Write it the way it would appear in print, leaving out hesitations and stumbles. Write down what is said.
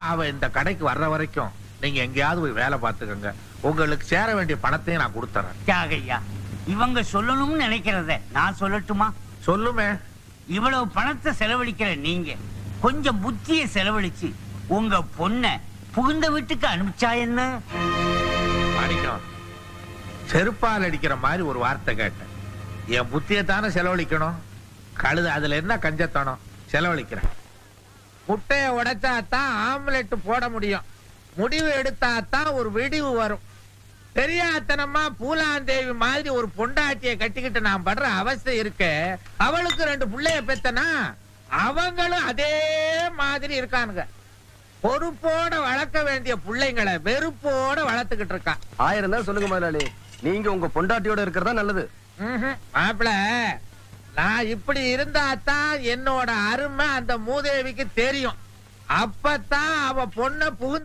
அவ இந்த கடைக்கு வர்ற வரைக்கும் நீங்க எங்கேயாவது போய் வேலை பார்த்துக்கங்க. உங்களுக்கு சேர வேண்டிய பணத்தையும் நான் கொடுத்துறேன். தியாகையா, இவங்க சொல்லணும்னு நினைக்கிறத நான் சொல்லட்டுமா? சொல்லுமே. இவ்வளவு பணத்தை செலவழிக்கிற நீங்க கொஞ்சம் புத்தியை செலவழிச்சு உங்க பொண்ண புகுந்த வீட்டுக்கு அனுப்பிச்சா என்ன? மாணிக்கம், செருப்பால் அடிக்கிற மாதிரி ஒரு வார்த்தை கேட்டேன். என் புத்தியை தானே செலவழிக்கணும். கழுது அதுல என்ன கஞ்சத்தனம்? செலவழிக்கிறேன். முட்டையை உடைச்சாதான் ஆம்லெட் போட முடியும். முடிவு எடுத்தாதான் ஒரு விடிவு வரும். தெரியாதனமா பூலாந்தேவி மாதிரி ஒரு பொண்டாட்டியை கட்டிக்கிட்டு நான் படுற அவஸ்தை இருக்க. அவளுக்கு 2 பிள்ளைய பெத்தனா அவங்களும் அதே மாதிரி இருக்கானுங்க. பொறுப்போட வளர்க்க வேண்டிய பிள்ளைங்களை வெறுப்போட வளர்த்துக்கிட்டு இருக்கா. 1000 தான் சொல்லுங்க முதலாளி. நீங்க உங்க பொண்டாட்டியோட இருக்கிறதா நல்லது. மாப்பிள, நான் இப்படி இருந்தாதான் என்னோட அருமை அந்த மூதேவிக்கு தெரியும். அப்பதான் அவ பொண்ண புகுந்து